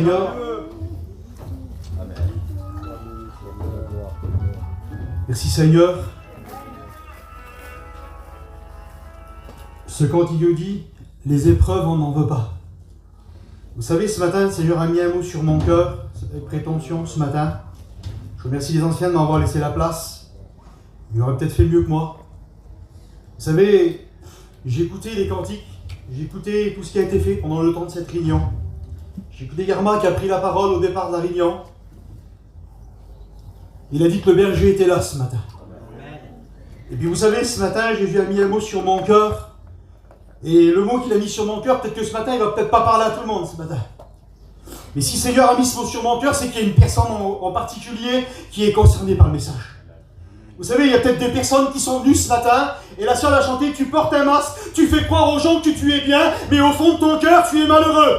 Seigneur. Merci Seigneur. Ce cantique dit, les épreuves, on n'en veut pas. Vous savez, ce matin, le Seigneur a mis un mot sur mon cœur, avec prétention, ce matin. Je remercie les anciens de m'avoir laissé la place. Ils auraient peut-être fait mieux que moi. Vous savez, j'ai écouté les cantiques, j'ai écouté tout ce qui a été fait pendant le temps de cette réunion. J'ai écouté Garma qui a pris la parole au départ de la réunion. Il a dit que le berger était là ce matin. Et puis vous savez, ce matin, Jésus a mis un mot sur mon cœur. Et le mot qu'il a mis sur mon cœur, peut-être que ce matin, il va peut-être pas parler à tout le monde ce matin. Mais si le Seigneur a mis ce mot sur mon cœur, c'est qu'il y a une personne en particulier qui est concernée par le message. Vous savez, il y a peut-être des personnes qui sont venues ce matin, et la sœur a chanté, tu portes un masque, tu fais croire aux gens que tu es bien, mais au fond de ton cœur, tu es malheureux.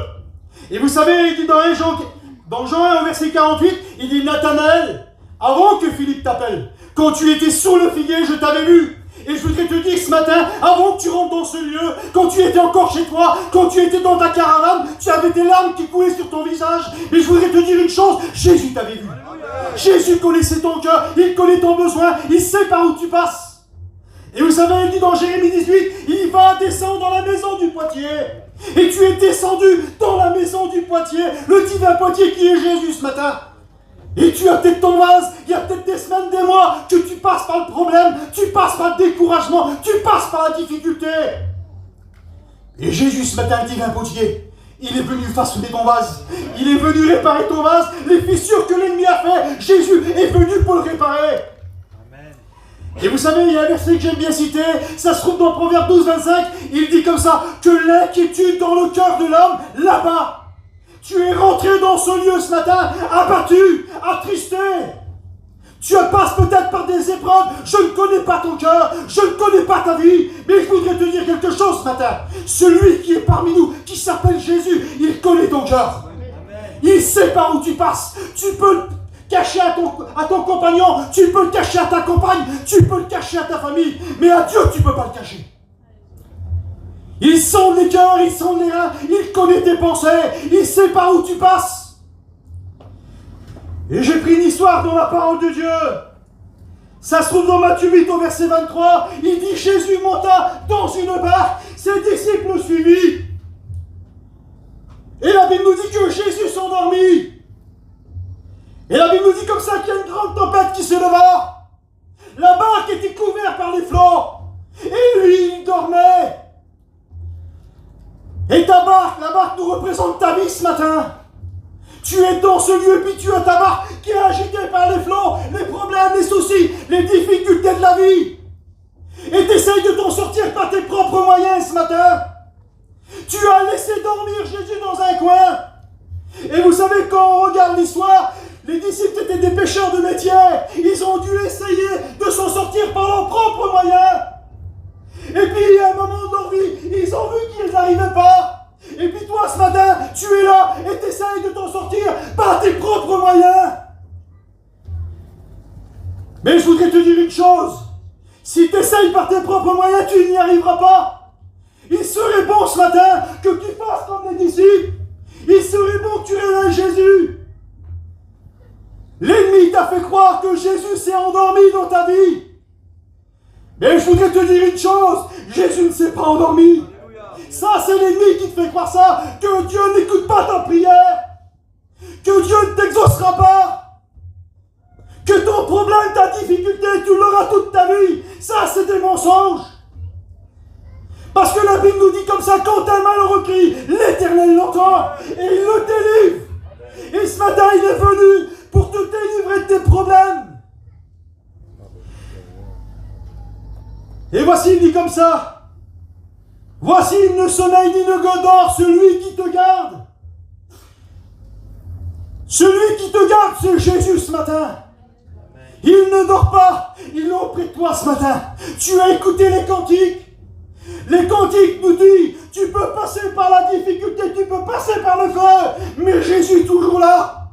Et vous savez, il dit dans Jean 1, au verset 48, il dit, Nathanaël, avant que Philippe t'appelle, quand tu étais sous le figuier, je t'avais vu. Et je voudrais te dire ce matin, avant que tu rentres dans ce lieu, quand tu étais encore chez toi, quand tu étais dans ta caravane, tu avais des larmes qui coulaient sur ton visage. Mais je voudrais te dire une chose, Jésus t'avait vu. Jésus connaissait ton cœur, il connaît ton besoin, il sait par où tu passes. Et vous savez, il dit dans Jérémie 18, il va descendre dans la maison du Poitiers. Et tu es descendu dans la maison du Poitiers, le divin Poitiers qui est Jésus ce matin. Et tu as peut-être ton vase, il y a peut-être des semaines, des mois, que tu passes par le problème, tu passes par le découragement, tu passes par la difficulté. Et Jésus ce matin, le divin Potier, il est venu façonner ton vase, il est venu réparer ton vase, les fissures que l'ennemi a fait, Jésus est venu pour le réparer. Amen. Et vous savez, il y a un verset que j'aime bien citer, ça se trouve dans Proverbe 12, 25, il dit comme ça, que l'inquiétude dans le cœur de l'homme, là-bas, tu es rentré dans ce lieu ce matin, abattu, attristé. Tu passes peut-être par des épreuves. Je ne connais pas ton cœur, je ne connais pas ta vie, mais je voudrais te dire quelque chose ce matin. Celui qui est parmi nous, qui s'appelle Jésus, il connaît ton cœur. Il sait par où tu passes. Tu peux le cacher à ton compagnon, tu peux le cacher à ta compagne, tu peux le cacher à ta famille, mais à Dieu, tu ne peux pas le cacher. Il sonde les cœurs, il sonde les reins, il connaît tes pensées, il sait par où tu passes. Et j'ai pris une histoire dans la parole de Dieu. Ça se trouve dans Matthieu 8 au verset 23. Il dit Jésus monta dans une barque, ses disciples le suivirent. Et la Bible nous dit que Jésus s'endormit. Et la Bible nous dit comme ça qu'il y a une grande tempête qui se leva. La barque était couverte par les flots. Et lui, il dormait. Et ta barque, la barque nous représente ta vie ce matin. Tu es dans ce lieu, puis tu as ta barque qui est agitée par les flots, les problèmes, les soucis, les difficultés de la vie. Et tu essayes de t'en sortir par tes propres moyens ce matin. Tu as laissé dormir Jésus dans un coin. Et vous savez, quand on regarde l'histoire, les disciples étaient des pêcheurs de métier. Ils ont dû essayer de s'en sortir par leurs propres moyens. Et puis, à un moment de leur vie, ils ont vu qu'ils n'arrivaient pas. Et puis toi, ce matin, tu es là et tu essayes de t'en sortir par tes propres moyens. Mais je voudrais te dire une chose. Si tu essayes par tes propres moyens, tu n'y arriveras pas. Il serait bon ce matin que tu fasses comme les disciples. Il serait bon que tu réveilles Jésus. L'ennemi t'a fait croire que Jésus s'est endormi dans ta vie. Mais je voudrais te dire une chose, Jésus ne s'est pas endormi. Ça, c'est l'ennemi qui te fait croire ça, que Dieu n'écoute pas ta prière, que Dieu ne t'exaucera pas, que ton problème, ta difficulté, tu l'auras toute ta vie. Ça, c'est des mensonges. Parce que la Bible nous dit comme ça, quand un malheureux crie, l'Éternel l'entend et il le délivre. Et ce matin, il est venu pour te délivrer de tes problèmes. Et voici, il dit comme ça. Voici, il ne sommeille ni ne dort, celui qui te garde. Celui qui te garde, c'est Jésus ce matin. Il ne dort pas, il est auprès de toi ce matin. Tu as écouté les cantiques. Les cantiques nous disent, tu peux passer par la difficulté, tu peux passer par le feu, mais Jésus est toujours là.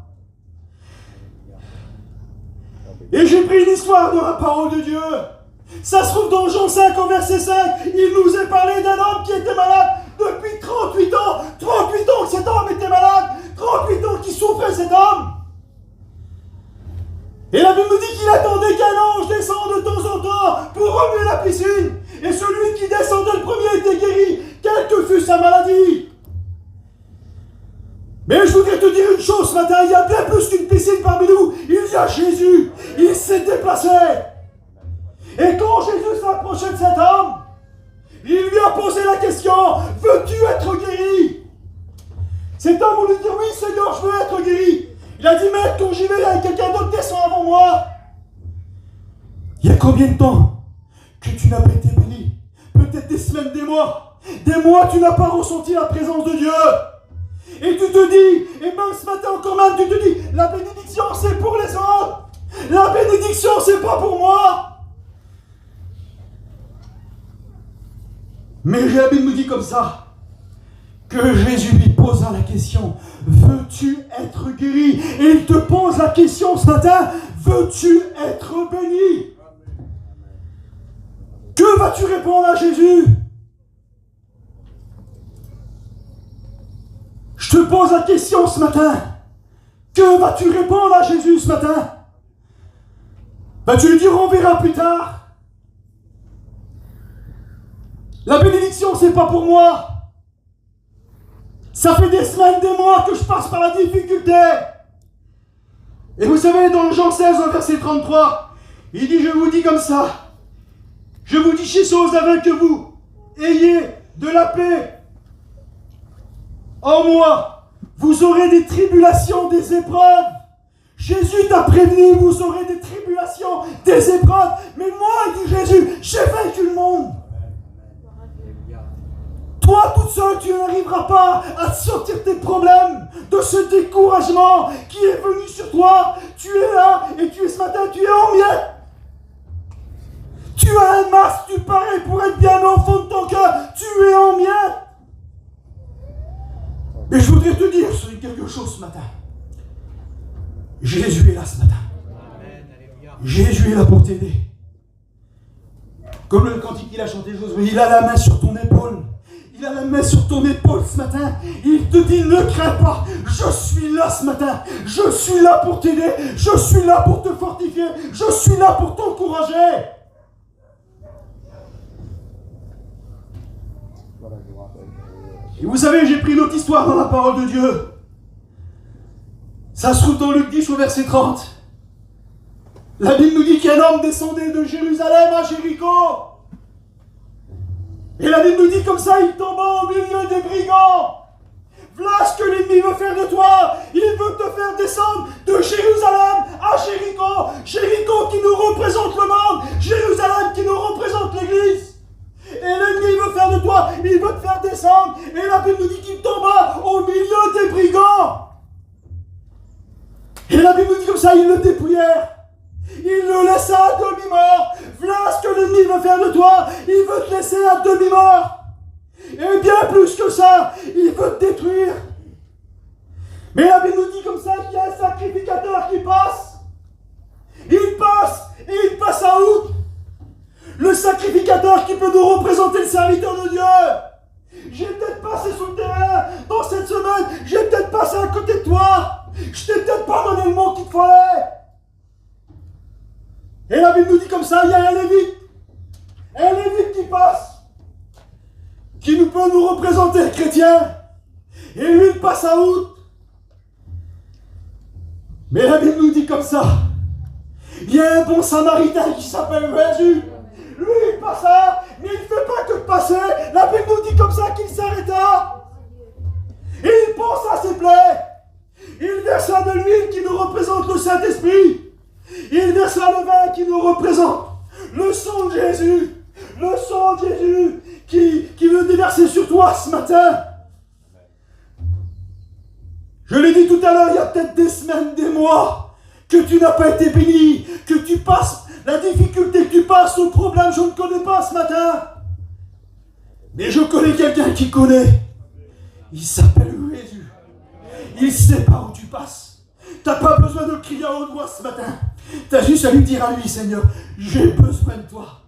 Et j'ai pris l'histoire de la parole de Dieu. Ça se trouve dans Jean 5 au verset 5, il nous est parlé d'un homme qui était malade depuis 38 ans. 38 ans que cet homme était malade. 38 ans Mais je voudrais te dire une chose ce matin, il y a bien plus qu'une piscine parmi nous. Il y a Jésus. Il s'est déplacé. Et quand Jésus s'est approché de cet homme, il lui a posé la question, veux-tu être guéri? Cet homme voulait dire, oui Seigneur, je veux être guéri. Il a dit, mais quand j'y vais, il y a quelqu'un d'autre descend avant moi. Il y a combien de temps que tu n'as pas été béni? Peut-être des semaines, des mois. Des mois, tu n'as pas ressenti la présence de Dieu. Et tu te dis, et même ce matin encore même, tu te dis, la bénédiction c'est pour les autres. La bénédiction c'est pas pour moi. Mais la Bible nous dit comme ça, que Jésus lui posa la question, veux-tu être guéri? Et il te pose la question ce matin, veux-tu être béni? Que vas-tu répondre à Jésus? Je te pose la question ce matin. Que vas-tu répondre à Jésus ce matin? Vas-tu lui dire on verra plus tard? La bénédiction c'est pas pour moi. Ça fait des semaines, des mois que je passe par la difficulté. Et vous savez, dans Jean 16, au verset 33, il dit, je vous dis comme ça, je vous dis ces choses afin que vous ayez de la paix en moi. Vous aurez des tribulations, des épreuves. Jésus t'a prévenu, vous aurez des tribulations, des épreuves. Mais moi, dit Jésus, j'ai vaincu le monde. Toi, toute seule, tu n'arriveras pas à sortir de tes problèmes, de ce découragement qui est venu sur toi. Tu es là et tu es ce matin, tu es en miettes. Tu as un masque, tu parais pour être bien, mais au fond de ton cœur, tu es en miettes. Et je voudrais te dire quelque chose ce matin. Jésus est là ce matin. Jésus est là pour t'aider. Comme le cantique qu'il a chanté, Josué, il a la main sur ton épaule. Il a la main sur ton épaule ce matin. Il te dit, ne crains pas. Je suis là ce matin. Je suis là pour t'aider. Je suis là pour te fortifier. Je suis là pour t'encourager. Et vous savez, j'ai pris l'autre histoire dans la parole de Dieu. Ça se trouve dans Luc 10 au verset 30. La Bible nous dit qu'un homme descendait de Jérusalem à Jéricho. Et la Bible nous dit comme ça, il tomba au milieu des brigands. Voilà ce que l'ennemi veut faire de toi. Il veut te faire descendre de Jérusalem à Jéricho. Jéricho qui nous représente le monde. Jérusalem qui nous représente l'Église. Et l'ennemi veut faire de toi, il veut te faire descendre. Et la Bible nous dit qu'il tomba au milieu des brigands. Et la Bible nous dit comme ça, ils le dépouillèrent. Il le laissa à demi-mort. Voilà ce que l'ennemi veut faire de toi. Il veut te laisser à demi-mort. Et bien plus que ça, il veut te détruire. Mais la Bible nous dit comme ça qu'il y a un sacrificateur qui passe. Il passe et il passe à outre. Le sacrificateur qui peut nous représenter le serviteur de Dieu. J'ai peut-être passé sur le terrain dans cette semaine. J'ai peut-être passé à côté de toi. Je t'ai peut-être pas donné le mot qu'il te fallait. Et la Bible nous dit comme ça, il y a un Lévite qui passe, qui nous peut nous représenter, chrétiens. Et lui, il passe à outre. Mais la Bible nous dit comme ça, il y a un bon samaritain qui s'appelle Jésus. Lui, il passa, mais il ne fait pas que de passer. La Bible nous dit comme ça qu'il s'arrêta. Et il pensa à ses plaies. Il versa de l'huile qui nous représente le Saint-Esprit. Il versa le vin qui nous représente le sang de Jésus. Le sang de Jésus qui veut déverser sur toi ce matin. Je l'ai dit tout à l'heure, il y a peut-être des semaines, des mois, que tu n'as pas été béni, que tu passes la difficulté, que tu passes le problème, je ne connais pas ce matin. Mais je connais quelqu'un qui connaît. Il s'appelle Jésus. Il sait par où tu passes. Tu n'as pas besoin de crier à haute voix ce matin. Tu as juste à lui dire à lui, Seigneur, j'ai besoin de toi.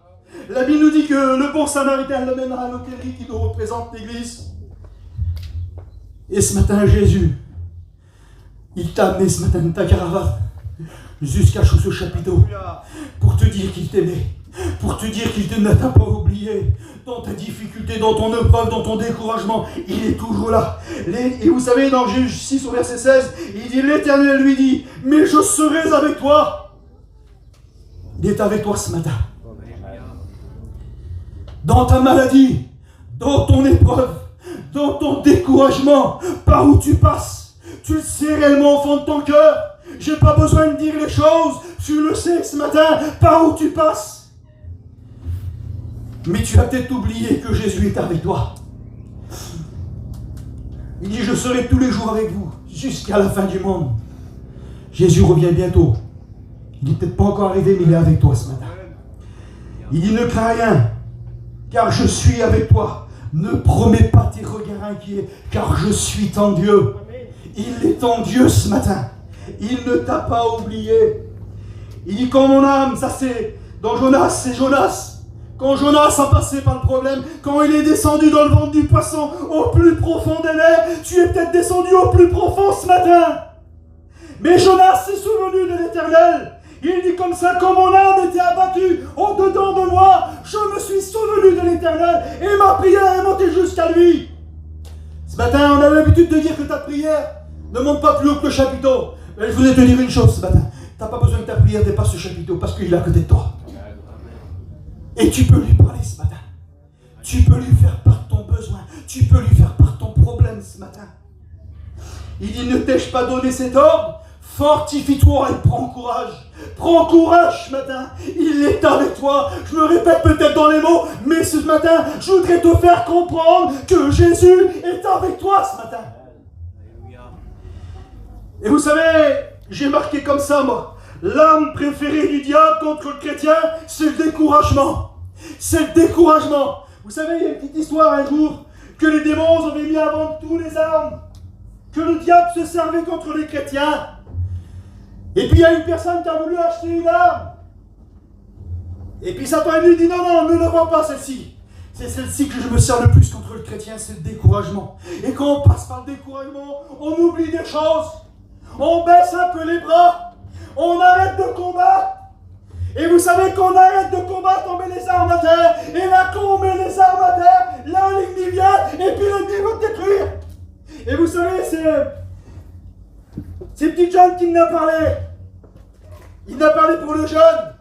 La Bible nous dit que le bon samaritain l'amènera à l'hôtellerie qui nous représente l'Église. Et ce matin, Jésus, il t'a amené ce matin ta caravane. jusqu'à ce chapiteau, pour te dire qu'il t'aimait, pour te dire qu'il ne t'a pas oublié. Dans ta difficulté, dans ton épreuve, dans ton découragement, il est toujours là. Et vous savez, dans Jésus 6 au verset 16, il dit, l'Éternel lui dit, mais je serai avec toi. Il est avec toi ce matin. Dans ta maladie, dans ton épreuve, dans ton découragement, par où tu passes, tu le sais réellement au fond de ton cœur. J'ai pas besoin de dire les choses, tu le sais ce matin, par où tu passes. Mais tu as peut-être oublié que Jésus est avec toi. Il dit, je serai tous les jours avec vous, jusqu'à la fin du monde. Jésus revient bientôt. Il n'est peut-être pas encore arrivé, mais il est avec toi ce matin. Il dit, ne crains rien, car je suis avec toi. Ne promets pas tes regards inquiets, car je suis ton Dieu. Il est ton Dieu ce matin. Il ne t'a pas oublié. Il dit, quand mon âme, ça c'est, dans Jonas, c'est Jonas. Quand Jonas a passé par le problème, quand il est descendu dans le ventre du poisson, au plus profond des mers, tu es peut-être descendu au plus profond ce matin. Mais Jonas s'est souvenu de l'Éternel. Il dit comme ça, quand mon âme était abattue au-dedans de moi, je me suis souvenu de l'Éternel et ma prière est montée jusqu'à lui. Ce matin, on a l'habitude de dire que ta prière ne monte pas plus haut que le chapiteau. Mais je voulais te dire une chose ce matin. Tu n'as pas besoin que ta prière dépasse ce chapiteau parce qu'il est à côté de toi. Et tu peux lui parler ce matin. Tu peux lui faire part de ton besoin. Tu peux lui faire part de ton problème ce matin. Il dit, ne t'ai-je pas donné cet ordre? Fortifie-toi et prends courage. Prends courage ce matin. Il est avec toi. Je me répète peut-être dans les mots, mais ce matin, je voudrais te faire comprendre que Jésus est avec toi ce matin. Et vous savez, j'ai marqué comme ça, moi. L'arme préférée du diable contre le chrétien, c'est le découragement. C'est le découragement. Vous savez, il y a une petite histoire un jour que les démons avaient mis à vendre tous les armes que le diable se servait contre les chrétiens. Et puis il y a une personne qui a voulu acheter une arme. Et puis Satan lui dit, non, ne vends pas celle-ci. C'est celle-ci que je me sers le plus contre le chrétien, c'est le découragement. Et quand on passe par le découragement, on oublie des choses. On baisse un peu les bras. On arrête de combattre. Et vous savez qu'on arrête de combattre, on met les armes à terre. Et là, quand on met les armes à terre, là, l'ennemi vient, et puis l'ennemi va te détruire. Et vous savez, c'est petit John qui en a parlé. Il a parlé pour le jeune.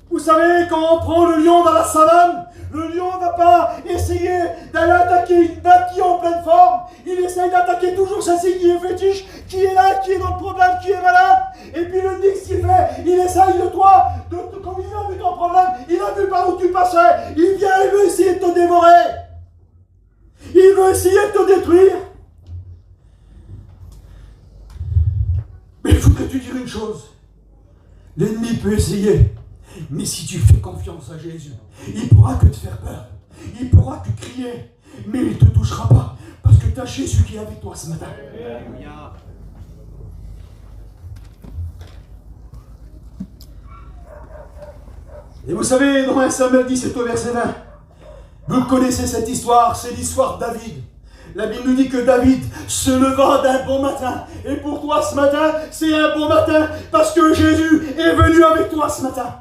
Vous savez, quand on prend le lion dans la savane, le lion ne va pas essayer d'aller attaquer une bête qui est en pleine forme. Il essaye d'attaquer toujours celle-ci qui est fétiche, qui est là, qui est dans le problème, qui est malade. Et puis le Nix, qu'il fait, il essaye de toi, quand il a vu ton problème, il a vu par où tu passais, il vient, il veut essayer de te dévorer. Il veut essayer de te détruire. Mais il faudrait te dire une chose. L'ennemi peut essayer. Mais si tu fais confiance à Jésus, il ne pourra que te faire peur. Il pourra que crier. Mais il ne te touchera pas. Parce que tu as Jésus qui est avec toi ce matin. Et vous savez, dans 1 Samuel 17 au verset 20, vous connaissez cette histoire, c'est l'histoire de David. La Bible nous dit que David se leva d'un bon matin. Et pour toi ce matin, c'est un bon matin parce que Jésus est venu avec toi ce matin.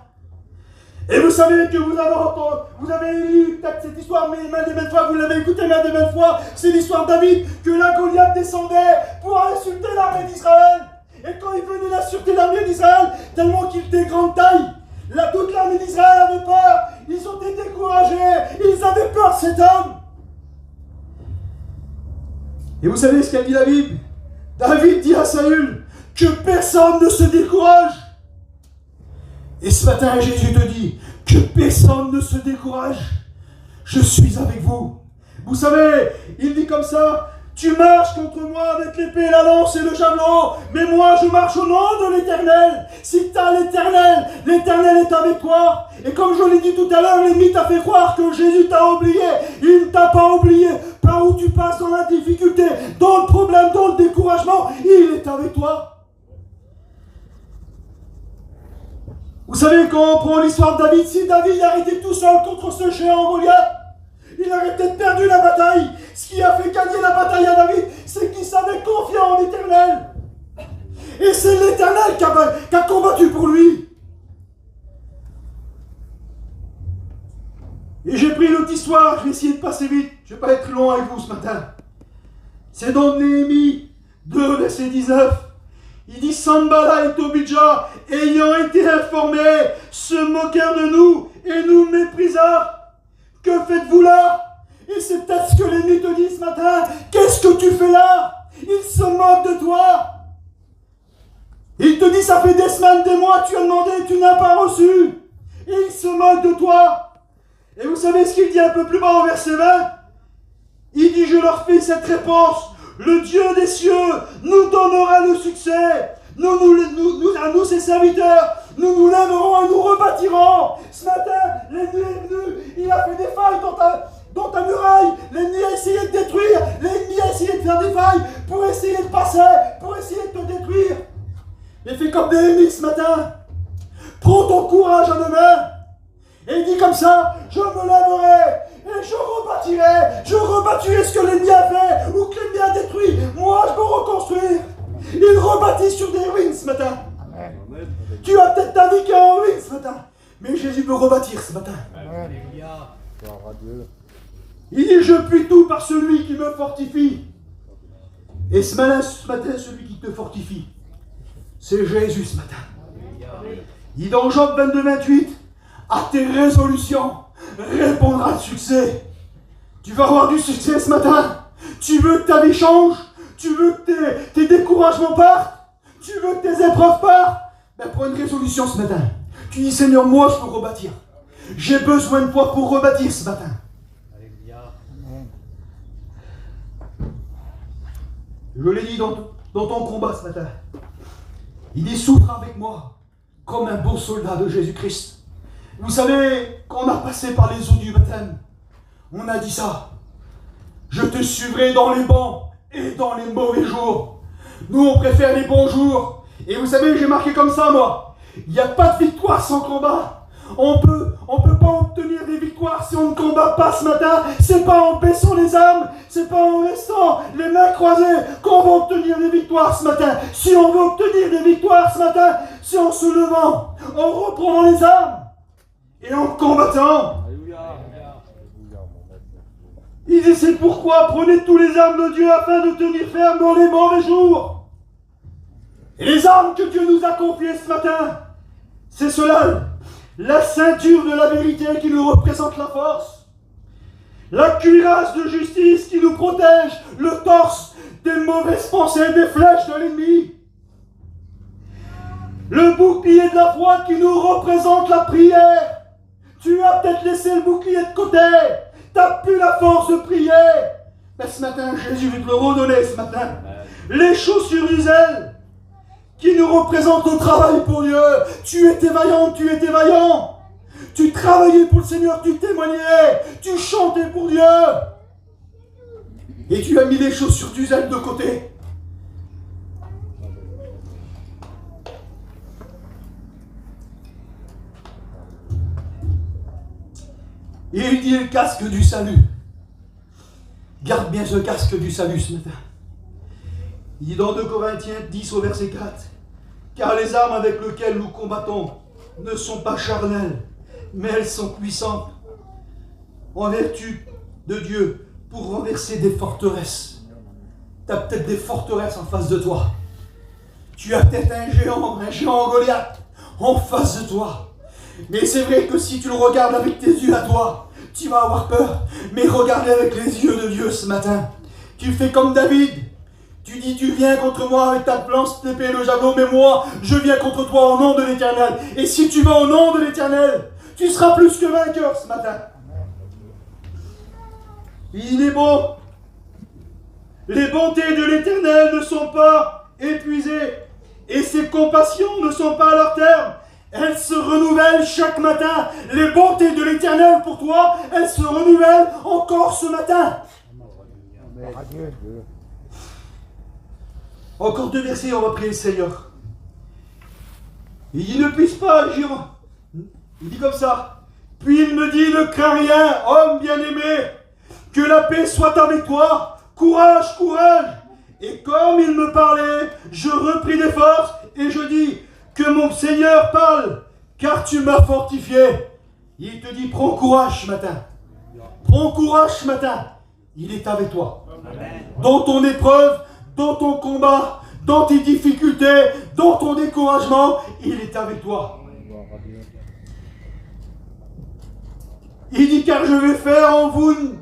Et vous savez que vous avez lu peut-être cette histoire, mais maintes et maintes fois, vous l'avez écouté maintes et maintes fois, c'est l'histoire de David, que la Goliath descendait pour insulter l'armée d'Israël. Et quand il venait d'insulter l'armée d'Israël, tellement qu'il était grande taille, toute l'armée d'Israël avait peur, ils ont été découragés, ils avaient peur de cet homme. Et vous savez ce qu'a dit la Bible? David dit à Saül que personne ne se décourage. Et ce matin, Jésus te dit que personne ne se décourage. Je suis avec vous. Vous savez, il dit comme ça, tu marches contre moi avec l'épée, la lance et le javelot, mais moi je marche au nom de l'Éternel. Si tu as l'Éternel, l'Éternel est avec toi. Et comme je l'ai dit tout à l'heure, l'ennemi t'a fait croire que Jésus t'a oublié. Il ne t'a pas oublié. Par où tu passes dans la difficulté, dans le problème, dans le découragement, il est avec toi. Vous savez, quand on prend l'histoire de David, si David a été tout seul contre ce géant Goliath, il aurait peut-être perdu la bataille. Ce qui a fait gagner la bataille à David, c'est qu'il savait confier en l'Éternel. Et c'est l'Éternel qui a combattu pour lui. Et j'ai pris l'autre histoire, je vais essayer de passer vite, je ne vais pas être long avec vous ce matin. C'est dans Néhémie 2, verset 19. Il dit: Sanballat et Tobidja, ayant été informés, se moquèrent de nous et nous méprisèrent. Que faites-vous là? Et c'est peut-être ce que l'ennemi te dit ce matin. Qu'est-ce que tu fais là? Il se moque de toi. Il te dit: ça fait des semaines, des mois, tu as demandé, tu n'as pas reçu. Et il se moque de toi. Et vous savez ce qu'il dit un peu plus bas au verset 20? Il dit: je leur fais cette réponse: le Dieu des cieux nous donnera le succès. À nous ses serviteurs, nous lèverons et nous rebâtirons. Ce matin, l'ennemi est venu, il a fait des failles dans ta muraille. L'ennemi a essayé de détruire, l'ennemi a essayé de faire des failles pour essayer de passer, pour essayer de te détruire. Mais fais comme Néhémie ce matin. Prends ton courage à deux mains et dis comme ça: je me lèverai et je rebâtirai ce que l'ennemi a fait ou que l'ennemi a détruit. Moi, je peux reconstruire. Il rebâtit sur des ruines ce matin. Amen. Tu as peut-être ta vie qui est en ruine ce matin, mais Jésus veut rebâtir ce matin. Amen. Il dit: je puis tout par celui qui me fortifie. Et ce matin, celui qui te fortifie, c'est Jésus ce matin. Il dit dans Job 22, 28, à tes résolutions répondra le succès. Tu vas avoir du succès ce matin. Tu veux que ta vie change? Tu veux que tes découragements partent? Tu veux que tes épreuves partent? Ben prends une résolution ce matin. Tu dis: Seigneur, moi je veux rebâtir. J'ai besoin de toi pour rebâtir ce matin. Je l'ai dit dans ton combat ce matin. Il dit: souffre avec moi comme un beau soldat de Jésus-Christ. Vous savez, quand on a passé par les eaux du baptême, on a dit ça: je te suivrai dans les bons et dans les mauvais jours. Nous, on préfère les bons jours. Et vous savez, j'ai marqué comme ça, moi: il n'y a pas de victoire sans combat. On peut pas obtenir des victoires si on ne combat pas ce matin. C'est pas en baissant les armes, c'est pas en restant les mains croisées qu'on va obtenir des victoires ce matin. Si on veut obtenir des victoires ce matin, c'est en se levant, en reprenant les armes et en combattant. Il dit: c'est pourquoi prenez tous les armes de Dieu afin de tenir ferme dans les mauvais jours. Et les armes que Dieu nous a confiées ce matin, c'est cela: la ceinture de la vérité qui nous représente la force, la cuirasse de justice qui nous protège le torse des mauvaises pensées, des flèches de l'ennemi, le bouclier de la foi qui nous représente la prière. Tu as peut-être laissé le bouclier de côté, tu n'as plus la force de prier. Mais ce matin, Jésus veut te le redonner ce matin. Les chaussures du zèle qui nous représentent au travail pour Dieu. Tu étais vaillante, tu étais vaillant. Tu travaillais pour le Seigneur, tu témoignais, tu chantais pour Dieu. Et tu as mis les chaussures du zèle de côté. Et il dit le casque du salut. Garde bien ce casque du salut ce matin. Il dit dans 2 Corinthiens 10 au verset 4, car les armes avec lesquelles nous combattons ne sont pas charnelles, mais elles sont puissantes en vertu de Dieu pour renverser des forteresses. Tu as peut-être des forteresses en face de toi. Tu as peut-être un géant Goliath en face de toi. Mais c'est vrai que si tu le regardes avec tes yeux à toi, tu vas avoir peur. Mais regarde avec les yeux de Dieu ce matin. Tu fais comme David. Tu dis: tu viens contre moi avec ta lance, l'épée et le javelot, mais moi, je viens contre toi au nom de l'Éternel. Et si tu vas au nom de l'Éternel, tu seras plus que vainqueur ce matin. Il est bon. Les bontés de l'Éternel ne sont pas épuisées, et ses compassions ne sont pas à leur terme. Elles se renouvellent chaque matin. Les bontés de l'Éternel pour toi, elles se renouvellent encore ce matin. Encore 2 versets, on va prier le Seigneur. Il dit: ne puisse pas agir. Il dit comme ça: puis il me dit: ne crains rien, homme bien-aimé, que la paix soit avec toi. Courage, courage. Et comme il me parlait, je repris des forces et je dis, que mon Seigneur parle, car tu m'as fortifié. Il te dit, prends courage ce matin. Prends courage ce matin. Il est avec toi. Amen. Dans ton épreuve, dans ton combat, dans tes difficultés, dans ton découragement, il est avec toi. Il dit, car je vais faire en vous,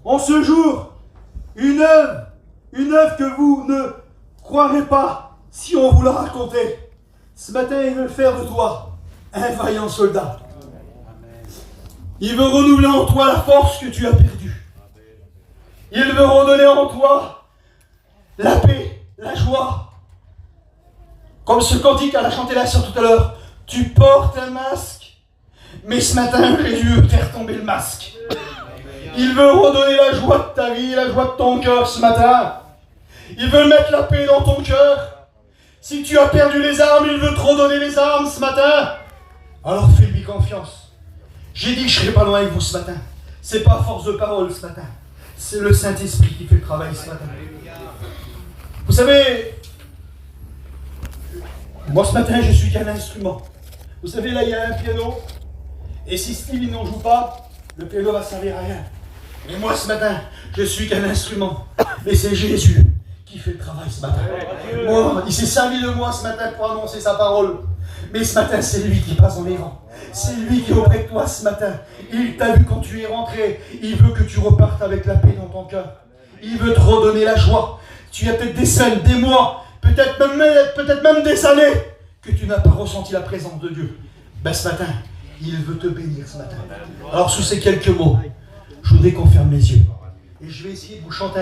en ce jour, une œuvre que vous ne croirez pas si on vous la racontait. Ce matin, il veut faire de toi un vaillant soldat. Il veut renouveler en toi la force que tu as perdue. Il veut redonner en toi la paix, la joie. Comme ce cantique à la chanté la sœur tout à l'heure. Tu portes un masque, mais ce matin, Jésus veut faire tomber le masque. Il veut redonner la joie de ta vie, la joie de ton cœur ce matin. Il veut mettre la paix dans ton cœur. Si tu as perdu les armes, il veut te redonner les armes ce matin. Alors fais-lui confiance. J'ai dit que je ne serai pas loin avec vous ce matin. C'est pas à force de parole ce matin. C'est le Saint-Esprit qui fait le travail ce matin. Vous savez, moi ce matin je suis qu'un instrument. Vous savez, là il y a un piano. Et si Steve il n'en joue pas, le piano va servir à rien. Mais moi ce matin, je suis qu'un instrument. Et c'est Jésus qui fait le travail ce matin. Moi, il s'est servi de moi ce matin pour annoncer sa parole. Mais ce matin, c'est lui qui passe dans les rangs. C'est lui qui est auprès de toi ce matin. Il t'a vu quand tu es rentré. Il veut que tu repartes avec la paix dans ton cœur. Il veut te redonner la joie. Tu as peut-être des semaines, des mois, peut-être même des années que tu n'as pas ressenti la présence de Dieu. Ben, ce matin, il veut te bénir ce matin. Alors sous ces quelques mots, je voudrais qu'on ferme les yeux. Et je vais essayer de vous chanter